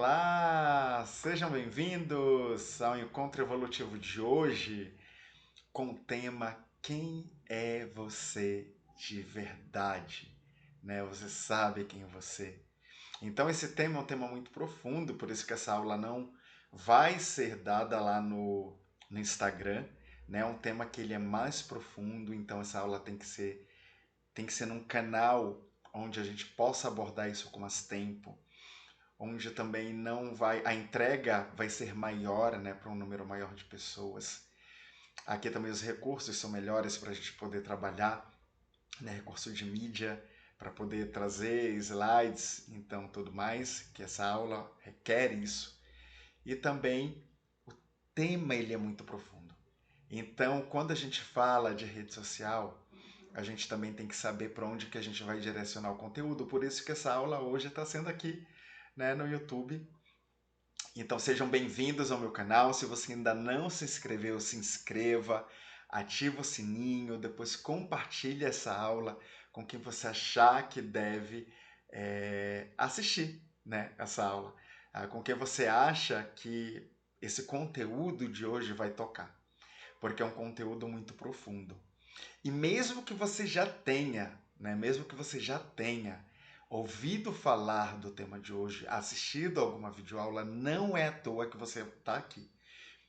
Olá, sejam bem-vindos ao encontro evolutivo de hoje com o tema Quem é você de verdade? Né? Você sabe quem é você. Então esse tema é um tema muito profundo, por isso que essa aula não vai ser dada lá no Instagram, né? É um tema que ele é mais profundo, então essa aula tem que ser num canal onde a gente possa abordar isso com mais tempo, onde também não vai, a entrega vai ser maior, né, para um número maior de pessoas. Aqui também os recursos são melhores para a gente poder trabalhar, né, recurso de mídia para poder trazer slides, então tudo mais, que essa aula requer isso. E também o tema ele é muito profundo. Então, quando a gente fala de rede social, a gente também tem que saber para onde que a gente vai direcionar o conteúdo. Por isso que essa aula hoje está sendo aqui, né, no YouTube. Então sejam bem-vindos ao meu canal. Se você ainda não se inscreveu, se inscreva, ativa o sininho, depois compartilhe essa aula com quem você achar que deve assistir, né, essa aula, com quem você acha que esse conteúdo de hoje vai tocar, porque é um conteúdo muito profundo. E mesmo que você já tenha, né, mesmo que você já tenha ouvido falar do tema de hoje, assistido alguma videoaula, não é à toa que você está aqui.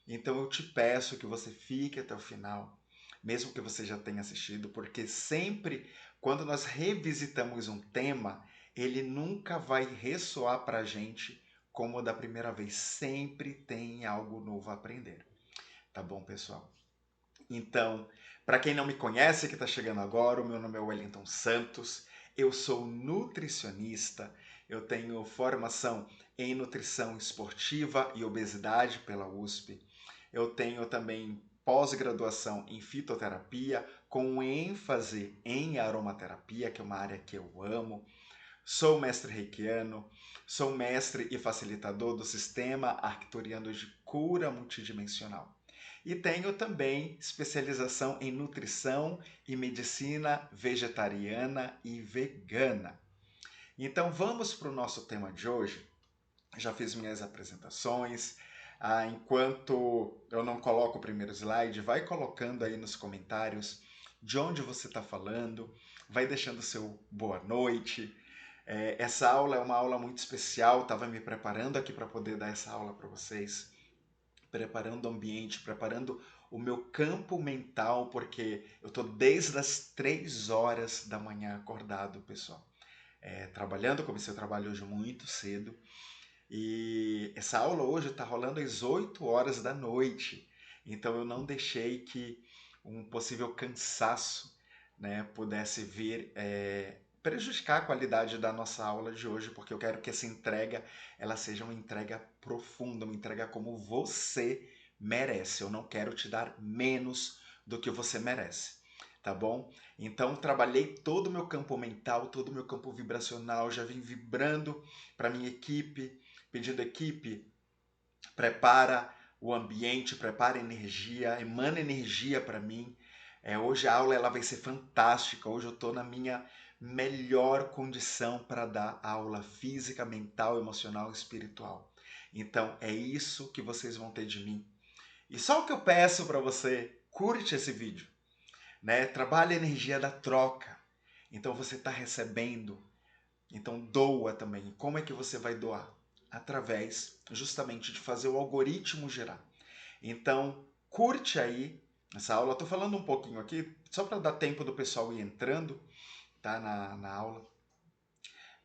Então eu te peço que você fique até o final, mesmo que você já tenha assistido, porque sempre quando nós revisitamos um tema, ele nunca vai ressoar para a gente como da primeira vez. Sempre tem algo novo a aprender. Tá bom, pessoal? Então, para quem não me conhece, que está chegando agora, o meu nome é Wellington Santos, eu sou nutricionista, eu tenho formação em nutrição esportiva e obesidade pela USP, eu tenho também pós-graduação em fitoterapia, com ênfase em aromaterapia, que é uma área que eu amo, sou mestre reikiano, sou mestre e facilitador do sistema arcturiano de cura multidimensional. E tenho também especialização em nutrição e medicina vegetariana e vegana. Então vamos para o nosso tema de hoje. Já fiz minhas apresentações. Enquanto eu não coloco o primeiro slide, vai colocando aí nos comentários de onde você está falando, vai deixando seu boa noite. Essa aula é uma aula muito especial, estava me preparando aqui para poder dar essa aula para vocês, preparando o ambiente, preparando o meu campo mental, porque eu estou desde as 3 horas da manhã acordado, pessoal. Trabalhando, comecei o trabalho hoje muito cedo, e essa aula hoje está rolando às 8 horas da noite, então eu não deixei que um possível cansaço, né, pudesse vir prejudicar a qualidade da nossa aula de hoje, porque eu quero que essa entrega ela seja uma entrega profunda, uma entrega como você merece. Eu não quero te dar menos do que você merece, tá bom? Então trabalhei todo o meu campo mental, todo o meu campo vibracional, já vim vibrando para minha equipe, pedindo equipe, prepara o ambiente, prepara energia, emana energia para mim. Hoje a aula ela vai ser fantástica. Hoje eu estou na minha melhor condição para dar aula física, mental, emocional e espiritual. Então é isso que vocês vão ter de mim. E só o que eu peço para você, curte esse vídeo, né? Trabalhe a energia da troca. Então você está recebendo, então doa também. Como é que você vai doar? Através justamente de fazer o algoritmo girar. Então, curte aí essa aula. Estou falando um pouquinho aqui, só para dar tempo do pessoal ir entrando, tá, na aula.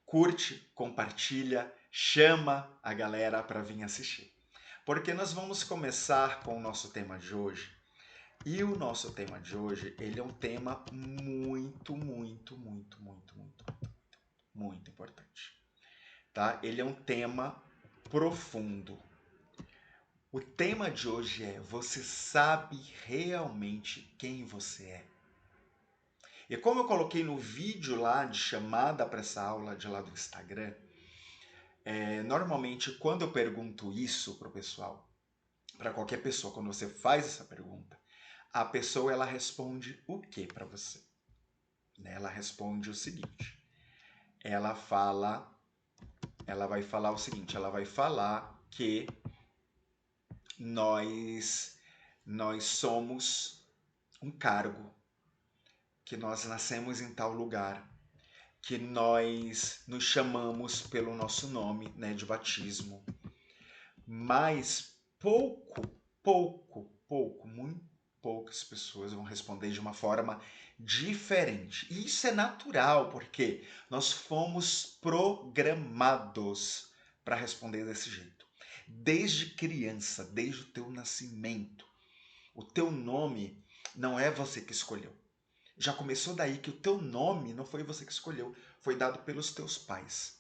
Curte, compartilha, chama a galera para vir assistir. Porque nós vamos começar com o nosso tema de hoje. E o nosso tema de hoje, ele é um tema muito, muito, muito, muito, muito, muito importante. Tá? Ele é um tema profundo. O tema de hoje é: você sabe realmente quem você é? E como eu coloquei no vídeo lá de chamada para essa aula de lá do Instagram, normalmente quando eu pergunto isso para o pessoal, para qualquer pessoa, quando você faz essa pergunta, a pessoa ela responde o que para você? Ela responde o seguinte: ela fala, ela vai falar o seguinte, ela vai falar que nós somos um cargo, que nós nascemos em tal lugar, que nós nos chamamos pelo nosso nome, né, de batismo. Mas muito poucas pessoas vão responder de uma forma diferente. E isso é natural, porque nós fomos programados para responder desse jeito. Desde criança, desde o teu nascimento. O teu nome não é você que escolheu. Já começou daí que o teu nome não foi você que escolheu, foi dado pelos teus pais.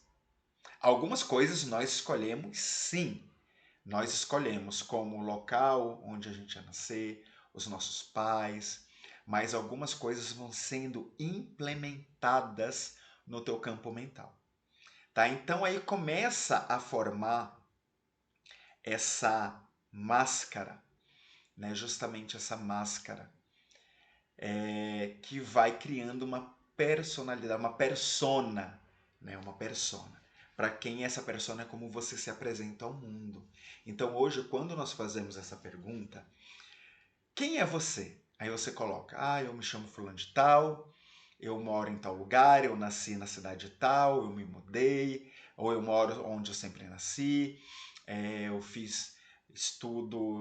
Algumas coisas nós escolhemos, sim. Nós escolhemos como o local onde a gente ia nascer, os nossos pais, mas algumas coisas vão sendo implementadas no teu campo mental. Tá? Então aí começa a formar essa máscara, né? Justamente essa máscara que vai criando uma personalidade, uma persona, né? Uma persona. Para quem essa persona é como você se apresenta ao mundo. Então hoje, quando nós fazemos essa pergunta, quem é você? Aí você coloca, eu me chamo fulano de tal, eu moro em tal lugar, eu nasci na cidade tal, eu me mudei, ou eu moro onde eu sempre nasci, eu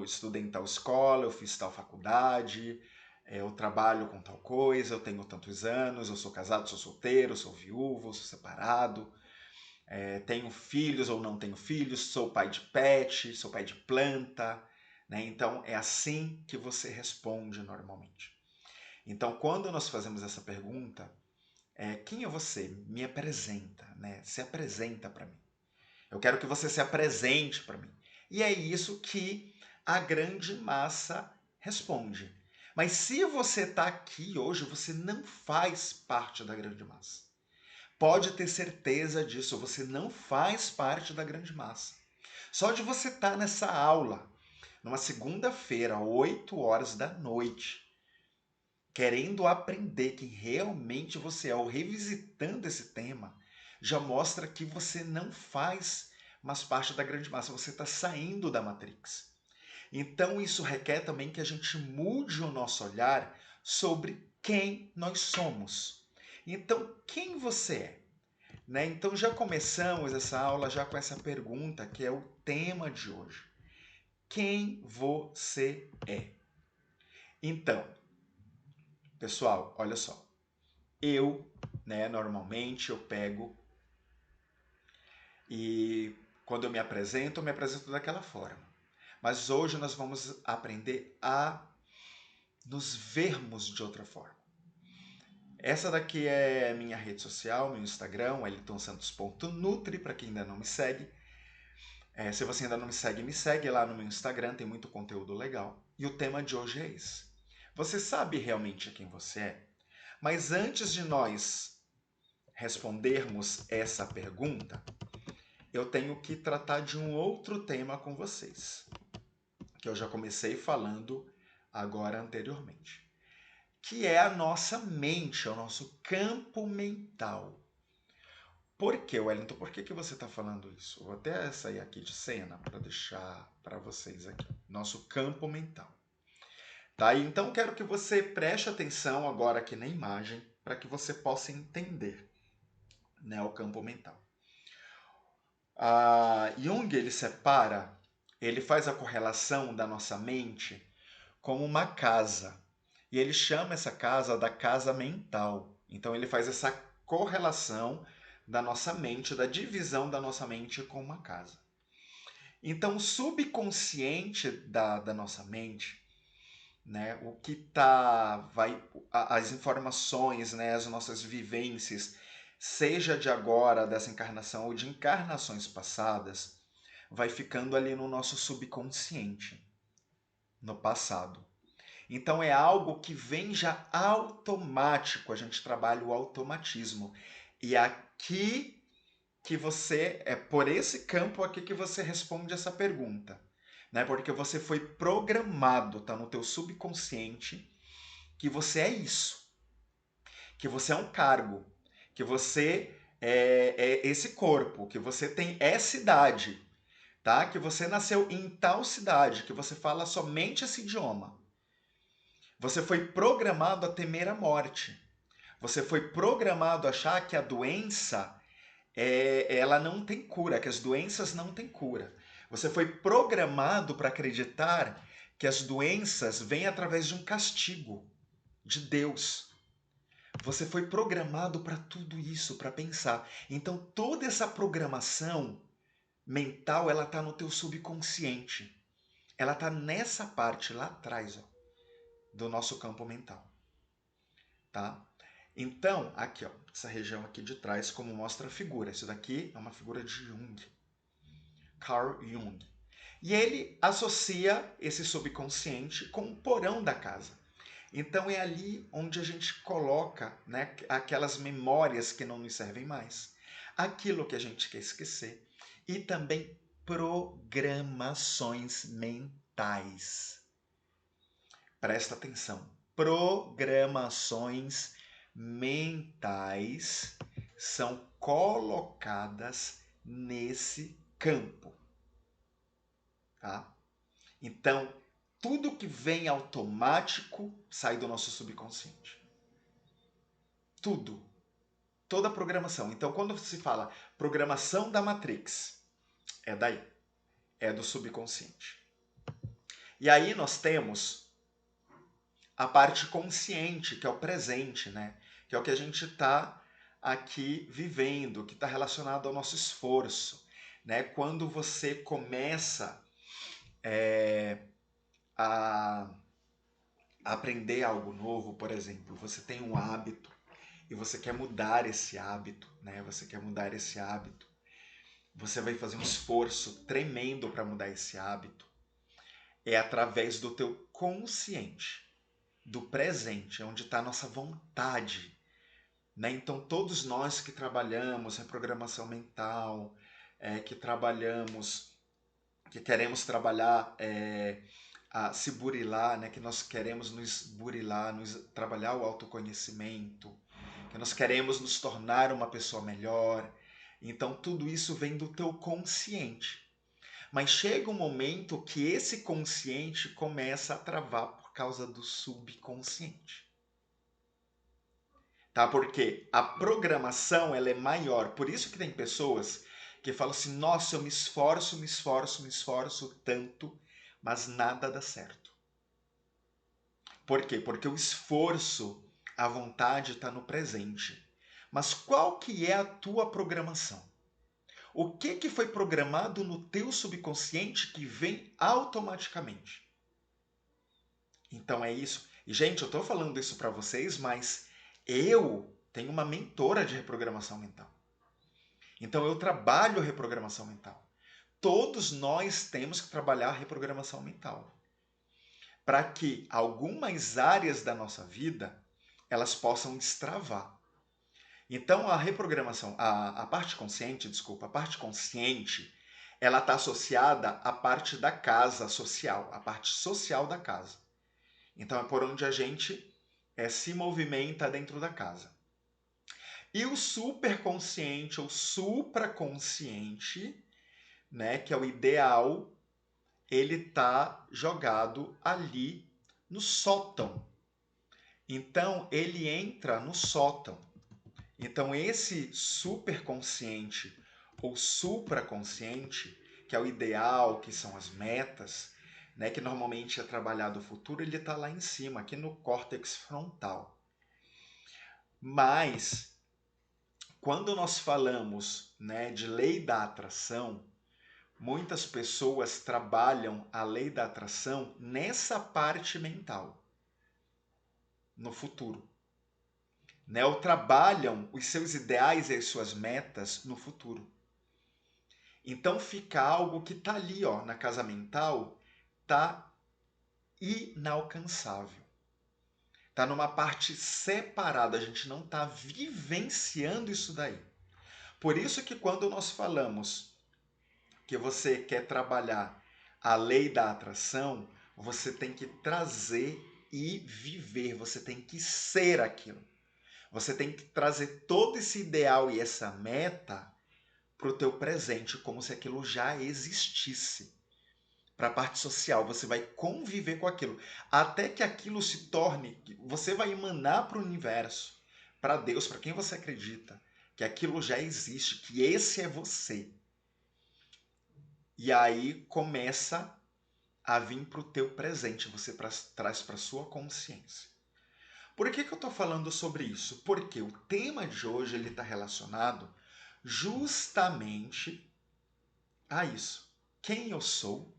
estudei em tal escola, eu fiz tal faculdade, eu trabalho com tal coisa, eu tenho tantos anos, eu sou casado, sou solteiro, sou viúvo, sou separado, tenho filhos ou não tenho filhos, sou pai de pet, sou pai de planta, né? Então é assim que você responde normalmente. Então quando nós fazemos essa pergunta, quem é você? Me apresenta, né? Se apresenta para mim. Eu quero que você se apresente para mim. E é isso que a grande massa responde. Mas se você está aqui hoje, você não faz parte da grande massa. Pode ter certeza disso, você não faz parte da grande massa. Só de você estar nessa aula, numa segunda-feira, 8 horas da noite, querendo aprender quem realmente você é, ou revisitando esse tema, já mostra que você não faz mais parte da grande massa, você está saindo da Matrix. Então isso requer também que a gente mude o nosso olhar sobre quem nós somos. Então, quem você é? Né? Então já começamos essa aula já com essa pergunta, que é o tema de hoje. Quem você é? Então, pessoal, olha só. Normalmente eu pego e quando eu me apresento daquela forma. Mas hoje nós vamos aprender a nos vermos de outra forma. Essa daqui é minha rede social, meu Instagram, wellingtonsantos.nutri, para quem ainda não me segue. Se você ainda não me segue lá no meu Instagram, tem muito conteúdo legal. E o tema de hoje é esse. Você sabe realmente quem você é? Mas antes de nós respondermos essa pergunta, eu tenho que tratar de um outro tema com vocês, que eu já comecei falando agora anteriormente, que é a nossa mente, é o nosso campo mental. Por que, Wellington? Por que você está falando isso? Vou até sair aqui de cena para deixar para vocês aqui. Nosso campo mental. Tá? Então quero que você preste atenção agora aqui na imagem para que você possa entender, né, o campo mental. Jung ele faz a correlação da nossa mente como uma casa. E ele chama essa casa da casa mental. Então ele faz essa correlação da nossa mente, da divisão da nossa mente com uma casa. Então o subconsciente da nossa mente, né, o que as informações, né, as nossas vivências, seja de agora, dessa encarnação ou de encarnações passadas, vai ficando ali no nosso subconsciente, no passado. Então é algo que vem já automático, a gente trabalha o automatismo. E aqui que é por esse campo aqui que você responde essa pergunta, né? Porque você foi programado, tá no teu subconsciente, que você é isso, que você é um cargo, que você é esse corpo, que você tem essa idade, tá? Que você nasceu em tal cidade, que você fala somente esse idioma. Você foi programado a temer a morte. Você foi programado a achar que a doença ela não tem cura, que as doenças não têm cura. Você foi programado para acreditar que as doenças vêm através de um castigo de Deus. Você foi programado para tudo isso, para pensar. Então toda essa programação mental, ela está no teu subconsciente. Ela está nessa parte lá atrás, ó, do nosso campo mental, tá? Então, aqui, ó, essa região aqui de trás, como mostra a figura. Isso daqui é uma figura de Jung, Carl Jung. E ele associa esse subconsciente com o porão da casa. Então é ali onde a gente coloca, né, aquelas memórias que não nos servem mais, aquilo que a gente quer esquecer e também programações mentais. Presta atenção. Programações mentais são colocadas nesse campo, tá? Então, tudo que vem automático sai do nosso subconsciente. Tudo. Toda a programação. Então, quando se fala programação da Matrix, é daí. É do subconsciente. E aí nós temos a parte consciente, que é o presente, né? Que é o que a gente está aqui vivendo, que está relacionado ao nosso esforço, né? Quando você começa a aprender algo novo, por exemplo, você tem um hábito e você quer mudar esse hábito, né? Você quer mudar esse hábito. Você vai fazer um esforço tremendo para mudar esse hábito. É através do teu consciente, do presente, onde está a nossa vontade, né? Então, todos nós que trabalhamos reprogramação mental, que trabalhamos, que queremos trabalhar, a se burilar, né? Que nós queremos nos burilar, trabalhar o autoconhecimento, que nós queremos nos tornar uma pessoa melhor. Então, tudo isso vem do teu consciente. Mas chega um momento que esse consciente começa a travar por causa do subconsciente. Tá? Porque a programação ela é maior. Por isso que tem pessoas que falam assim: nossa, eu me esforço, me esforço, me esforço tanto, mas nada dá certo. Por quê? Porque o esforço, a vontade está no presente. Mas qual que é a tua programação? O que foi programado no teu subconsciente que vem automaticamente? Então é isso. E, gente, eu estou falando isso para vocês, mas eu tenho uma mentora de reprogramação mental. Então eu trabalho reprogramação mental. Todos nós temos que trabalhar a reprogramação mental. Para que algumas áreas da nossa vida elas possam destravar. Então a reprogramação, a parte consciente, desculpa, a parte consciente, ela está associada à parte da casa social, à parte social da casa. Então é por onde a gente se movimenta dentro da casa. E o superconsciente ou supraconsciente, né, que é o ideal, ele está jogado ali no sótão. Então ele entra no sótão. Então esse superconsciente ou supraconsciente, que é o ideal, que são as metas, né, que normalmente é trabalhado o futuro, ele está lá em cima, aqui no córtex frontal. Mas quando nós falamos, né, de lei da atração, muitas pessoas trabalham a lei da atração nessa parte mental, no futuro. Né? Ou trabalham os seus ideais e as suas metas no futuro. Então fica algo que está ali, ó, na casa mental, está inalcançável. Está numa parte separada, a gente não está vivenciando isso daí. Por isso que quando nós falamos que você quer trabalhar a lei da atração, você tem que trazer e viver, você tem que ser aquilo. Você tem que trazer todo esse ideal e essa meta para o teu presente, como se aquilo já existisse. Para a parte social, você vai conviver com aquilo, até que aquilo se torne, você vai emanar para o universo, para Deus, para quem você acredita, que aquilo já existe, que esse é você. E aí começa a vir para o teu presente, você traz para a sua consciência. Por que eu estou falando sobre isso? Porque o tema de hoje está relacionado justamente a isso. Quem eu sou,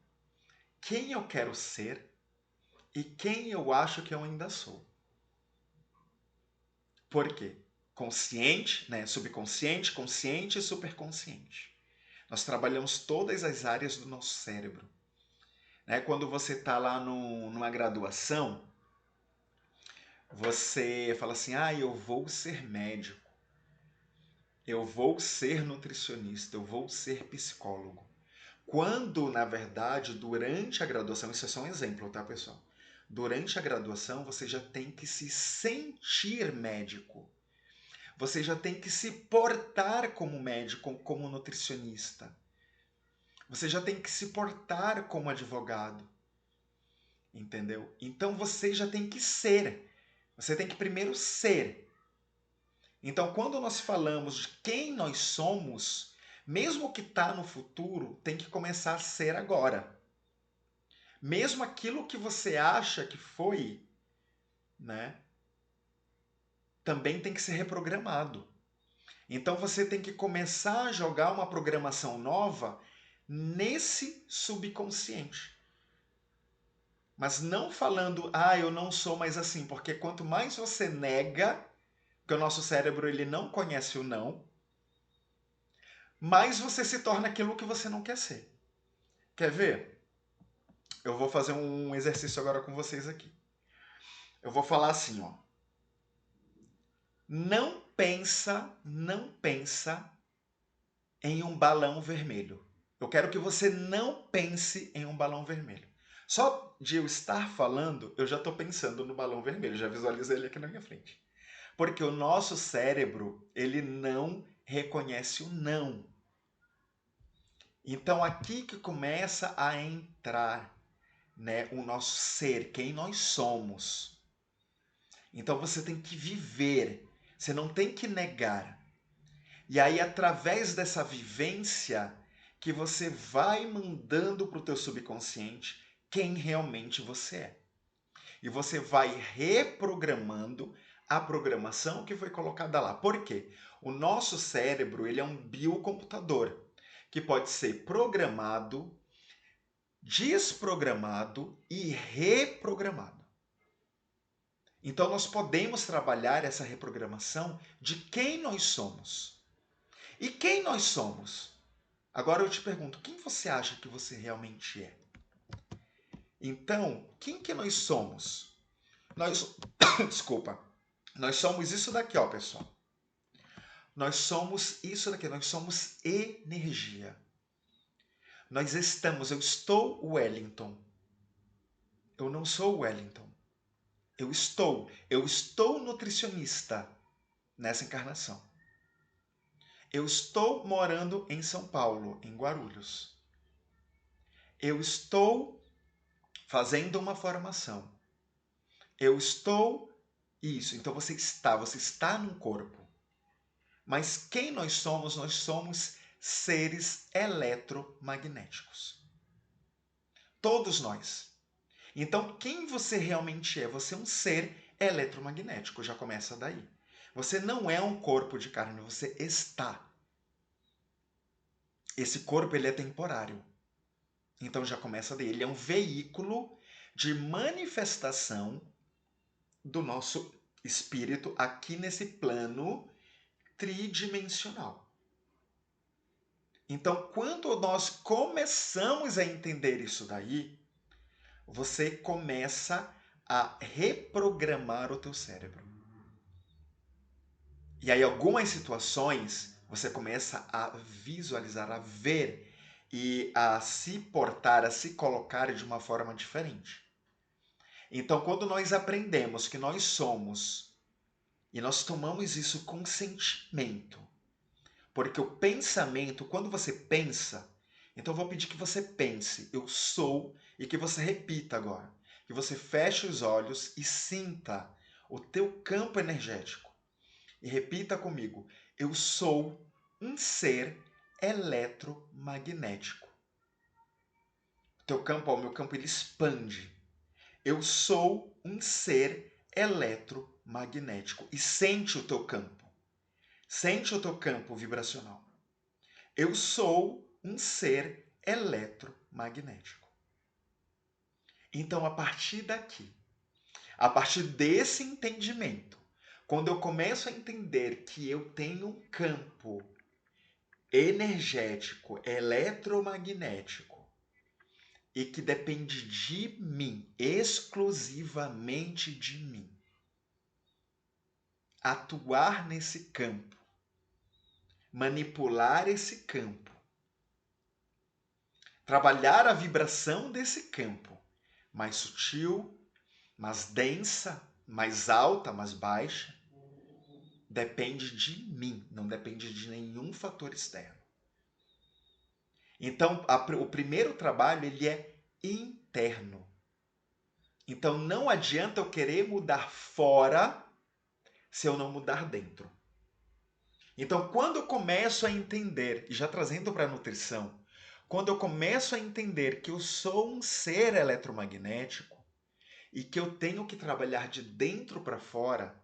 quem eu quero ser e quem eu acho que eu ainda sou. Por quê? Consciente, né? Subconsciente, consciente e superconsciente. Nós trabalhamos todas as áreas do nosso cérebro. Né? Quando você está lá numa graduação, você fala assim, eu vou ser médico, eu vou ser nutricionista, eu vou ser psicólogo. Quando, na verdade, durante a graduação, isso é só um exemplo, tá, pessoal? Durante a graduação, você já tem que se sentir médico. Você já tem que se portar como médico, como nutricionista. Você já tem que se portar como advogado. Entendeu? Então você já tem que ser. Você tem que primeiro ser. Então, quando nós falamos de quem nós somos, mesmo que está no futuro, tem que começar a ser agora. Mesmo aquilo que você acha que foi, né, também tem que ser reprogramado. Então você tem que começar a jogar uma programação nova nesse subconsciente. Mas não falando, eu não sou mais assim, porque quanto mais você nega, porque o nosso cérebro ele não conhece o não, mais você se torna aquilo que você não quer ser. Quer ver? Eu vou fazer um exercício agora com vocês aqui. Eu vou falar assim, ó. Não pensa em um balão vermelho. Eu quero que você não pense em um balão vermelho. Só de eu estar falando, eu já estou pensando no balão vermelho, já visualizei ele aqui na minha frente. Porque o nosso cérebro, ele não reconhece o não. Então aqui que começa a entrar, né, o nosso ser, quem nós somos. Então você tem que viver, você não tem que negar. E aí, através dessa vivência, que você vai mandando para o teu subconsciente quem realmente você é. E você vai reprogramando a programação que foi colocada lá. Por quê? O nosso cérebro ele é um biocomputador que pode ser programado, desprogramado e reprogramado. Então, nós podemos trabalhar essa reprogramação de quem nós somos. E quem nós somos? Agora eu te pergunto, quem você acha que você realmente é? Então, quem que nós somos? Nós, desculpa, nós somos isso daqui, ó, pessoal. Nós somos isso daqui, nós somos energia. Eu estou Wellington. Eu não sou Wellington. Eu estou nutricionista nessa encarnação. Eu estou morando em São Paulo, em Guarulhos. Eu estou fazendo uma formação. Eu estou isso. Então você está num corpo. Mas quem nós somos? Nós somos seres eletromagnéticos. Todos nós. Então quem você realmente é? Você é um ser eletromagnético, já começa daí. Você não é um corpo de carne, você está. Esse corpo ele é temporário. Então já começa daí. Ele é um veículo de manifestação do nosso espírito aqui nesse plano tridimensional. Então, quando nós começamos a entender isso daí, você começa a reprogramar o teu cérebro. E aí, algumas situações, você começa a visualizar, a ver e a se portar, a se colocar de uma forma diferente. Então, quando nós aprendemos que nós somos E nós tomamos isso com sentimento. Porque o pensamento, quando você pensa, então eu vou pedir que você pense, eu sou, e que você repita agora. Que você feche os olhos e sinta o teu campo energético. E repita comigo, eu sou um ser eletromagnético. O teu campo, o meu campo, ele expande. Eu sou um ser eletromagnético. E sente o teu campo. Sente o teu campo vibracional. Eu sou um ser eletromagnético. Então, a partir daqui, a partir desse entendimento, quando eu começo a entender que eu tenho um campo energético, eletromagnético, e que depende de mim, exclusivamente de mim, atuar nesse campo, manipular esse campo, trabalhar a vibração desse campo, mais sutil, mais densa, mais alta, mais baixa, depende de mim, não depende de nenhum fator externo. Então, o primeiro trabalho ele é interno. Então, não adianta eu querer mudar fora se eu não mudar dentro. Então, quando eu começo a entender, e já trazendo para a nutrição, quando eu começo a entender que eu sou um ser eletromagnético e que eu tenho que trabalhar de dentro para fora,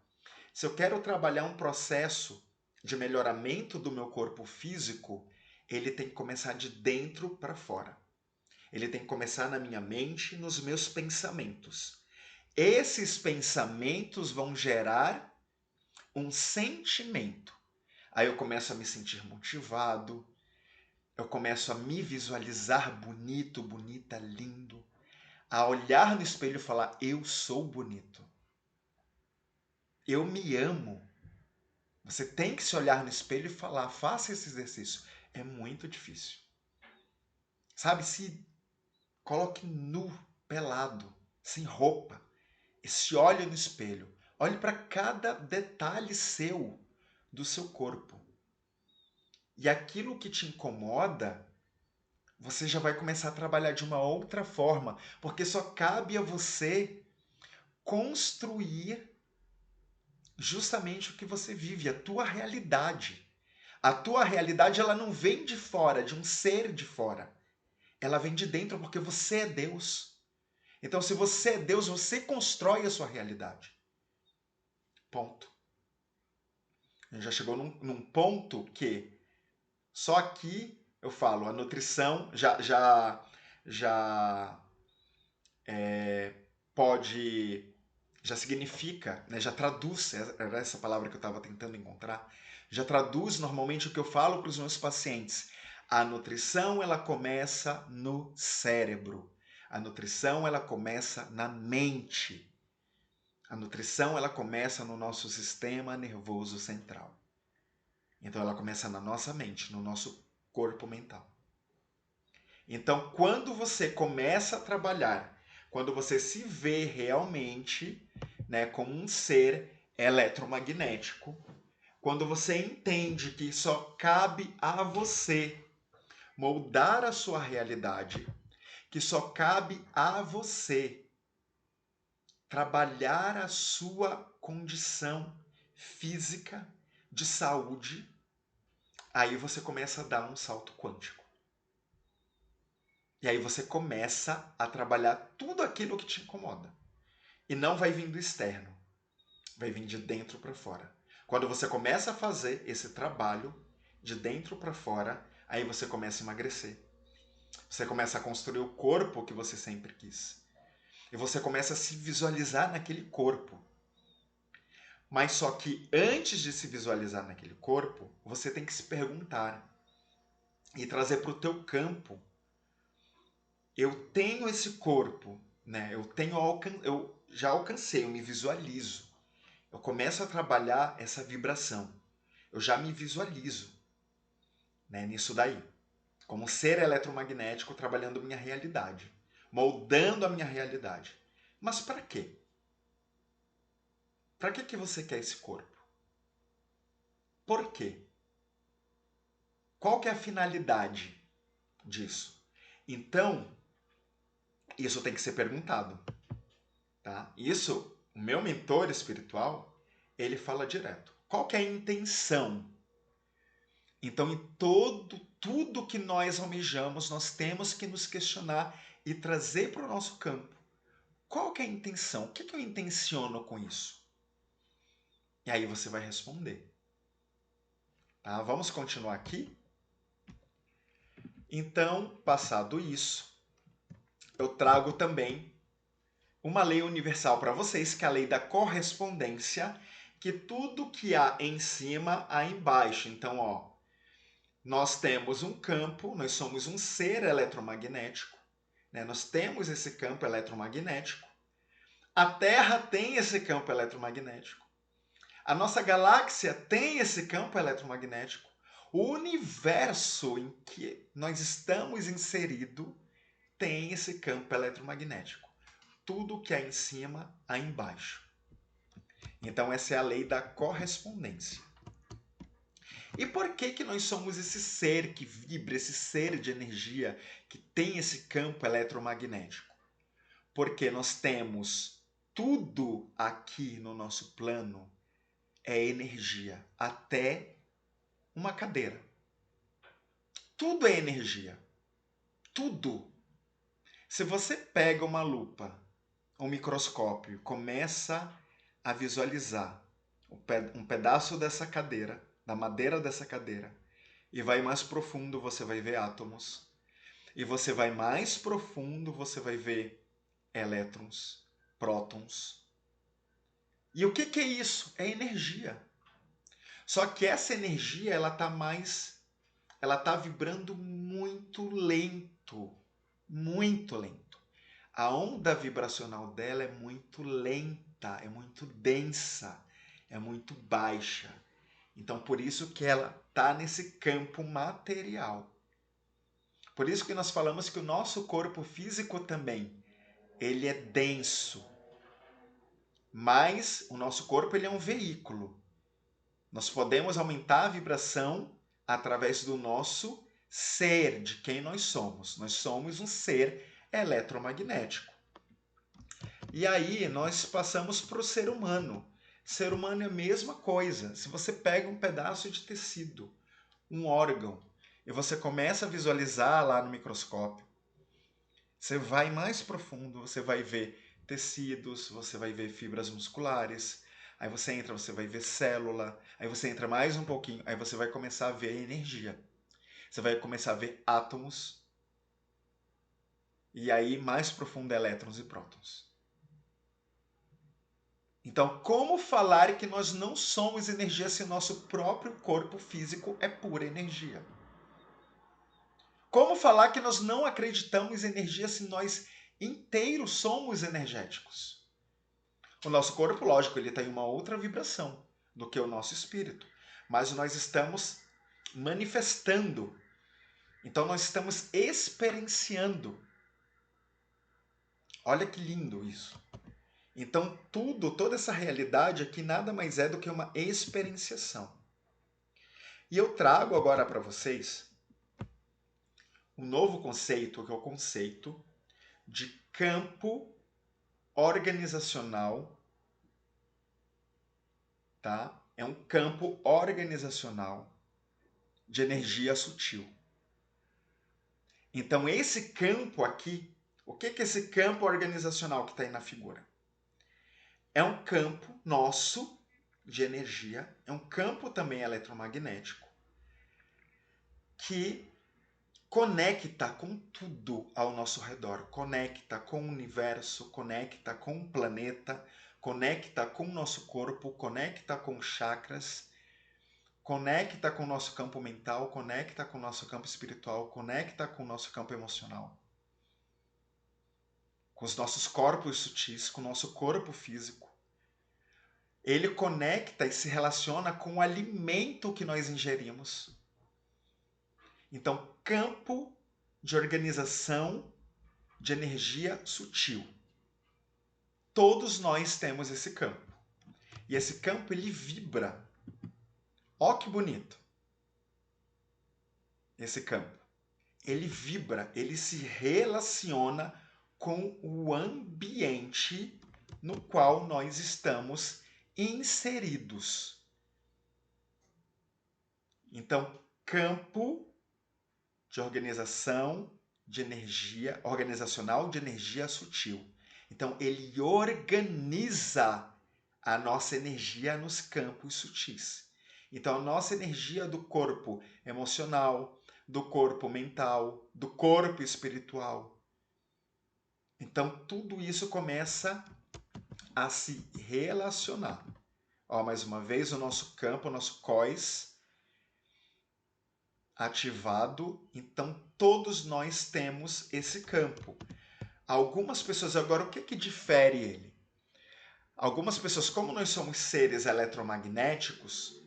se eu quero trabalhar um processo de melhoramento do meu corpo físico, ele tem que começar de dentro para fora. Ele tem que começar na minha mente, nos meus pensamentos. Esses pensamentos vão gerar um sentimento. Aí eu começo a me sentir motivado, eu começo a me visualizar bonito, bonita, lindo, a olhar no espelho e falar: eu sou bonito. Eu me amo. Você tem que se olhar no espelho e falar, faça esse exercício. É muito difícil. Sabe, se coloque nu, pelado, sem roupa, e se olhe no espelho. Olhe para cada detalhe seu, do seu corpo. E aquilo que te incomoda, você já vai começar a trabalhar de uma outra forma, porque só cabe a você construir justamente o que você vive, a tua realidade. A tua realidade ela não vem de fora, de um ser de fora. Ela vem de dentro porque você é Deus. Então, se você é Deus, você constrói a sua realidade. Ponto. Já chegou num ponto que só aqui eu falo, a nutrição já pode, já significa, né, já traduz, era essa palavra que eu estava tentando encontrar, já traduz normalmente o que eu falo para os meus pacientes. A nutrição ela começa no cérebro. A nutrição ela começa na mente. A nutrição ela começa no nosso sistema nervoso central. Então ela começa na nossa mente, no nosso corpo mental. Então, quando você começa a trabalhar, quando você se vê realmente, né, como um ser eletromagnético, quando você entende que só cabe a você moldar a sua realidade, que só cabe a você trabalhar a sua condição física de saúde, aí você começa a dar um salto quântico. E aí você começa a trabalhar tudo aquilo que te incomoda. E não vai vir do externo, vai vir de dentro para fora. Quando você começa a fazer esse trabalho de dentro para fora, aí você começa a emagrecer. Você começa a construir o corpo que você sempre quis. E você começa a se visualizar naquele corpo. Mas só que antes de se visualizar naquele corpo, você tem que se perguntar e trazer para o teu campo. Eu tenho esse corpo, né? Eu já alcancei, eu me visualizo. Eu começo a trabalhar essa vibração. Eu já me visualizo, né, nisso daí, como um ser eletromagnético trabalhando minha realidade, moldando a minha realidade. Mas para quê? Para que você quer esse corpo? Por quê? Qual que é a finalidade disso? Então, isso tem que ser perguntado, tá? Isso, o meu mentor espiritual, ele fala direto. Qual que é a intenção? Então, em tudo que nós almejamos, nós temos que nos questionar e trazer para o nosso campo. Qual que é a intenção? O que eu intenciono com isso? E aí você vai responder. Tá? Vamos continuar aqui? Então, passado isso, eu trago também uma lei universal para vocês, que é a lei da correspondência, que tudo que há em cima, há embaixo. Então, ó, nós temos um campo, nós somos um ser eletromagnético, né? Nós temos esse campo eletromagnético. A Terra tem esse campo eletromagnético. A nossa galáxia tem esse campo eletromagnético. O universo em que nós estamos inseridos tem esse campo eletromagnético. Tudo que há em cima, há embaixo. Então, essa é a lei da correspondência. E por que nós somos esse ser que vibra, esse ser de energia que tem esse campo eletromagnético? Porque nós temos tudo aqui no nosso plano é energia, até uma cadeira. Tudo é energia. Tudo. Se você pega uma lupa, um microscópio, começa a visualizar um pedaço dessa cadeira, da madeira dessa cadeira, e vai mais profundo, você vai ver átomos. E você vai mais profundo, você vai ver elétrons, prótons. E o que é isso? É energia. Só que essa energia, ela tá vibrando muito lento, muito lento. A onda vibracional dela é muito lenta, é muito densa, é muito baixa. Então, por isso que ela tá nesse campo material. Por isso que nós falamos que o nosso corpo físico também, ele é denso. Mas o nosso corpo ele é um veículo. Nós podemos aumentar a vibração através do nosso ser, de quem nós somos. Nós somos um ser eletromagnético. E aí nós passamos para o ser humano. Ser humano é a mesma coisa. Se você pega um pedaço de tecido, um órgão, e você começa a visualizar lá no microscópio, você vai mais profundo, você vai ver tecidos, você vai ver fibras musculares, aí você entra, você vai ver célula, aí você entra mais um pouquinho, aí você vai começar a ver energia. Você vai começar a ver átomos, e aí mais profundo elétrons e prótons. Então, como falar que nós não somos energia se nosso próprio corpo físico é pura energia? Como falar que nós não acreditamos em energia se nós inteiros somos energéticos? O nosso corpo, lógico, ele tem uma outra vibração do que o nosso espírito, mas nós estamos manifestando. Então nós estamos experienciando. Olha que lindo isso. Então toda essa realidade aqui nada mais é do que uma experienciação. E eu trago agora para vocês um novo conceito, que é o conceito de campo organizacional, tá? É um campo organizacional de energia sutil. Então, esse campo aqui, o que é esse campo organizacional que está aí na figura? É um campo nosso de energia, é um campo também eletromagnético, que conecta com tudo ao nosso redor, conecta com o universo, conecta com o planeta, conecta com o nosso corpo, conecta com chakras, conecta com o nosso campo mental, conecta com o nosso campo espiritual, conecta com o nosso campo emocional, com os nossos corpos sutis, com o nosso corpo físico. Ele conecta e se relaciona com o alimento que nós ingerimos. Então, campo de organização de energia sutil. Todos nós temos esse campo. E esse campo, ele vibra. Ó que bonito. Esse campo. Ele vibra, ele se relaciona com o ambiente no qual nós estamos inseridos. Então, campo de organização de energia, organizacional de energia sutil. Então, ele organiza a nossa energia nos campos sutis. Então, a nossa energia do corpo emocional, do corpo mental, do corpo espiritual. Então, tudo isso começa a se relacionar. Ó, mais uma vez, o nosso campo, o nosso COIS ativado. Então, todos nós temos esse campo. Algumas pessoas, agora, o que difere ele? Algumas pessoas, como nós somos seres eletromagnéticos,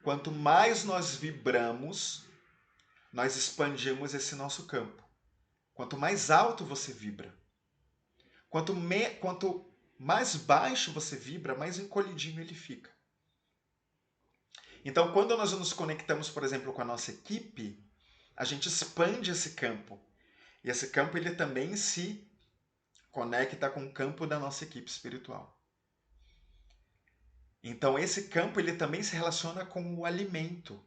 quanto mais nós vibramos, nós expandimos esse nosso campo. Quanto mais alto você vibra, quanto mais baixo você vibra, mais encolhidinho ele fica. Então, quando nós nos conectamos, por exemplo, com a nossa equipe, a gente expande esse campo. E esse campo ele também se conecta com o campo da nossa equipe espiritual. Então, esse campo ele também se relaciona com o alimento.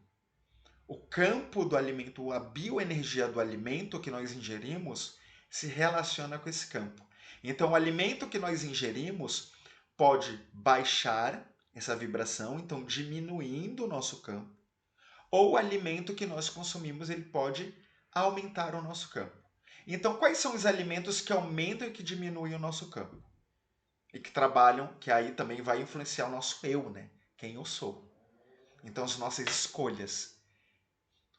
O campo do alimento, a bioenergia do alimento que nós ingerimos, se relaciona com esse campo. Então, o alimento que nós ingerimos pode baixar essa vibração, então diminuindo o nosso campo. Ou o alimento que nós consumimos, ele pode aumentar o nosso campo. Então, quais são os alimentos que aumentam e que diminuem o nosso campo? E que trabalham, que aí também vai influenciar o nosso eu, né? Quem eu sou. Então, as nossas escolhas.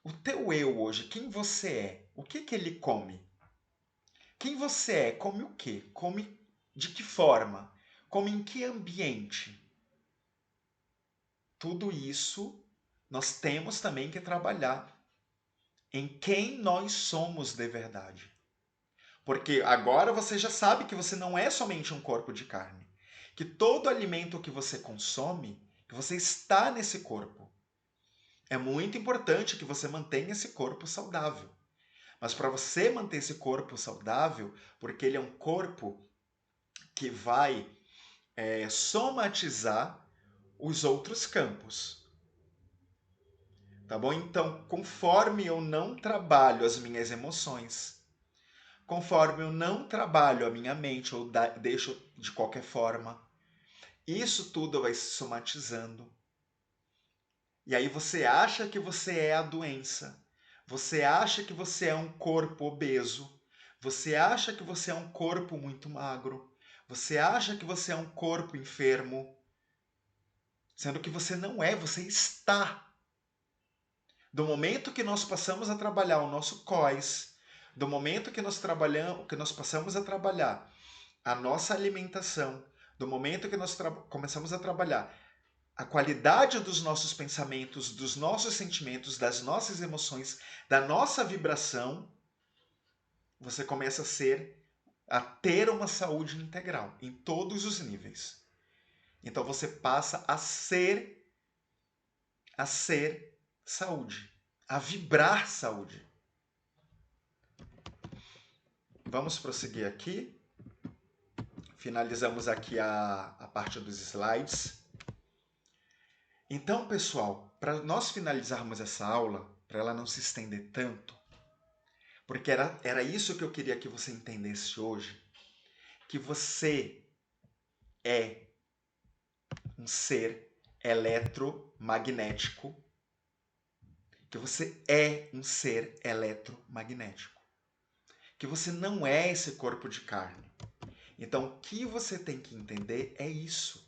O teu eu hoje, quem você é? O que ele come? Quem você é? Come o quê? Come de que forma? Come em que ambiente? Tudo isso nós temos também que trabalhar em quem nós somos de verdade. Porque agora você já sabe que você não é somente um corpo de carne. Que todo alimento que você consome, que você está nesse corpo. É muito importante que você mantenha esse corpo saudável. Mas para você manter esse corpo saudável, porque ele é um corpo que vai somatizar os outros campos. Tá bom? Então, conforme eu não trabalho as minhas emoções, conforme eu não trabalho a minha mente ou deixo de qualquer forma, isso tudo vai se somatizando. E aí você acha que você é a doença. Você acha que você é um corpo obeso. Você acha que você é um corpo muito magro. Você acha que você é um corpo enfermo. Sendo que você não é, você está. Do momento que nós passamos a trabalhar o nosso COIS, do momento que nós passamos a trabalhar a nossa alimentação, do momento que nós começamos a trabalhar a qualidade dos nossos pensamentos, dos nossos sentimentos, das nossas emoções, da nossa vibração, você começa a ter uma saúde integral em todos os níveis. Então você passa a ser saúde, a vibrar saúde. Vamos prosseguir aqui. Finalizamos aqui a parte dos slides. Então, pessoal, para nós finalizarmos essa aula, para ela não se estender tanto, porque era isso que eu queria que você entendesse hoje, que você é um ser eletromagnético, que você é um ser eletromagnético, que você não é esse corpo de carne. Então, o que você tem que entender é isso.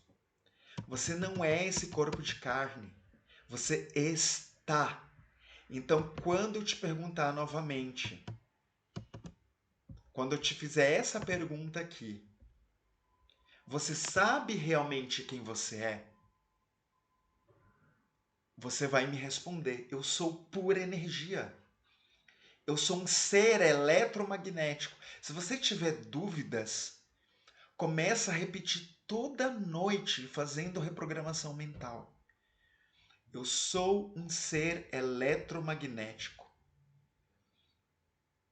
Você não é esse corpo de carne. Você está. Então, quando eu te perguntar novamente, quando eu te fizer essa pergunta aqui, você sabe realmente quem você é? Você vai me responder: eu sou pura energia. Eu sou um ser eletromagnético. Se você tiver dúvidas, começa a repetir toda noite fazendo reprogramação mental. Eu sou um ser eletromagnético,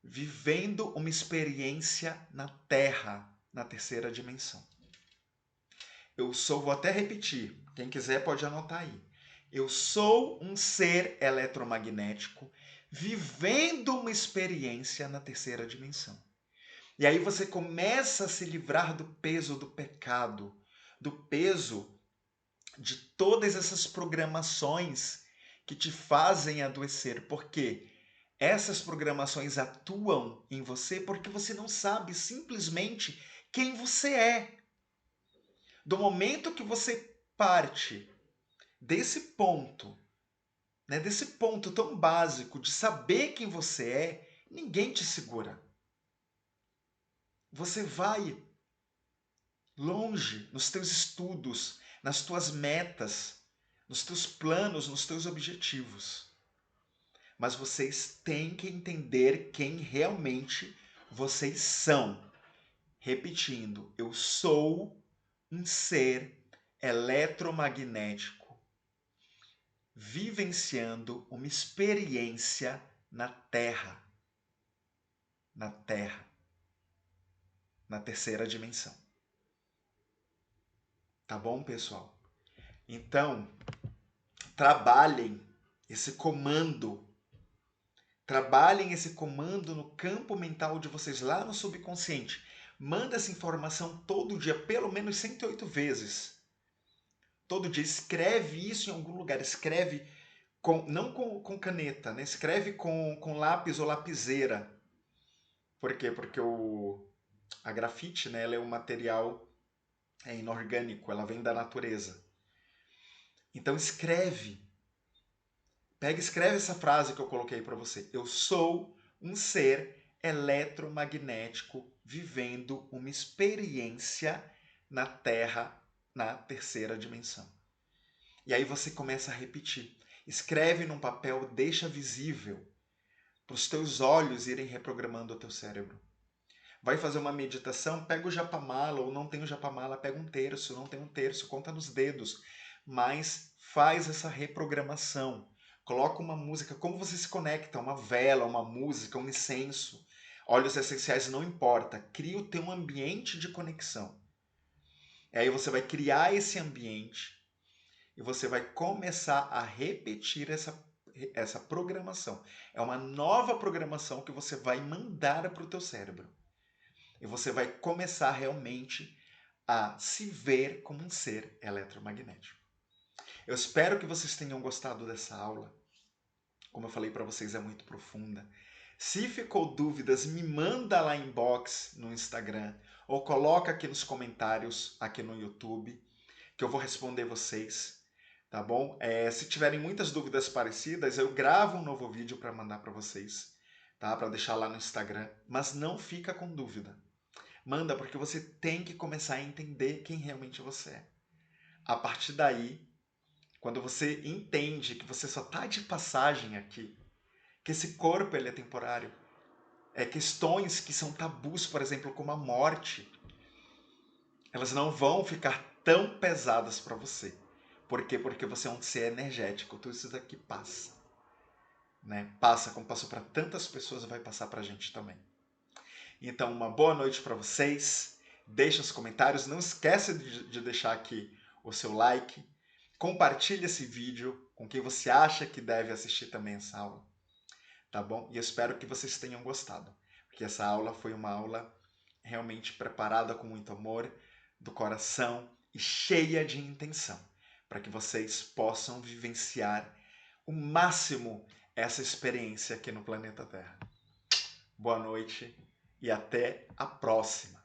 vivendo uma experiência na Terra, na terceira dimensão. Vou até repetir, quem quiser pode anotar aí. Eu sou um ser eletromagnético, vivendo uma experiência na terceira dimensão. E aí você começa a se livrar do peso do pecado, do peso de todas essas programações que te fazem adoecer. Porque essas programações atuam em você porque você não sabe simplesmente quem você é. Do momento que você parte desse ponto, né, desse ponto tão básico de saber quem você é, ninguém te segura. Você vai longe nos teus estudos, nas tuas metas, nos teus planos, nos teus objetivos. Mas vocês têm que entender quem realmente vocês são. Repetindo, eu sou um ser eletromagnético vivenciando uma experiência na Terra. Na Terra. Na terceira dimensão. Tá bom, pessoal? Então, trabalhem esse comando. Trabalhem esse comando no campo mental de vocês, lá no subconsciente. Manda essa informação todo dia, pelo menos 108 vezes. Todo dia. Escreve isso em algum lugar. Escreve, não com caneta, né? Escreve com lápis ou lapiseira. Por quê? Porque a grafite, né, ela é um material inorgânico, ela vem da natureza. Então escreve. Pega e escreve essa frase que eu coloquei para você. Eu sou um ser eletromagnético vivendo uma experiência na Terra, na terceira dimensão. E aí você começa a repetir. Escreve num papel, deixa visível para os teus olhos irem reprogramando o teu cérebro. Vai fazer uma meditação, pega o japamala, ou não tem o japamala, pega um terço, não tem um terço, conta nos dedos. Mas faz essa reprogramação. Coloca uma música, como você se conecta, uma vela, uma música, um incenso. Óleos essenciais, não importa. Cria o teu ambiente de conexão. E aí você vai criar esse ambiente e você vai começar a repetir essa programação. É uma nova programação que você vai mandar para o teu cérebro. E você vai começar realmente a se ver como um ser eletromagnético. Eu espero que vocês tenham gostado dessa aula. Como eu falei para vocês, é muito profunda. Se ficou dúvidas, me manda lá inbox no Instagram ou coloca aqui nos comentários aqui no YouTube que eu vou responder vocês, tá bom? Se tiverem muitas dúvidas parecidas, eu gravo um novo vídeo para mandar para vocês, tá? Para deixar lá no Instagram, mas não fica com dúvida. Manda, porque você tem que começar a entender quem realmente você é. A partir daí, quando você entende que você só está de passagem aqui, que esse corpo ele é temporário, questões que são tabus, por exemplo, como a morte, elas não vão ficar tão pesadas para você. Por quê? Porque você é um ser energético, tudo isso daqui passa. Né? Passa, como passou para tantas pessoas, vai passar para a gente também. Então, uma boa noite para vocês. Deixa os comentários. Não esqueça de deixar aqui o seu like. Compartilhe esse vídeo com quem você acha que deve assistir também essa aula. Tá bom? E eu espero que vocês tenham gostado. Porque essa aula foi uma aula realmente preparada com muito amor, do coração e cheia de intenção. Para que vocês possam vivenciar o máximo essa experiência aqui no planeta Terra. Boa noite e até a próxima!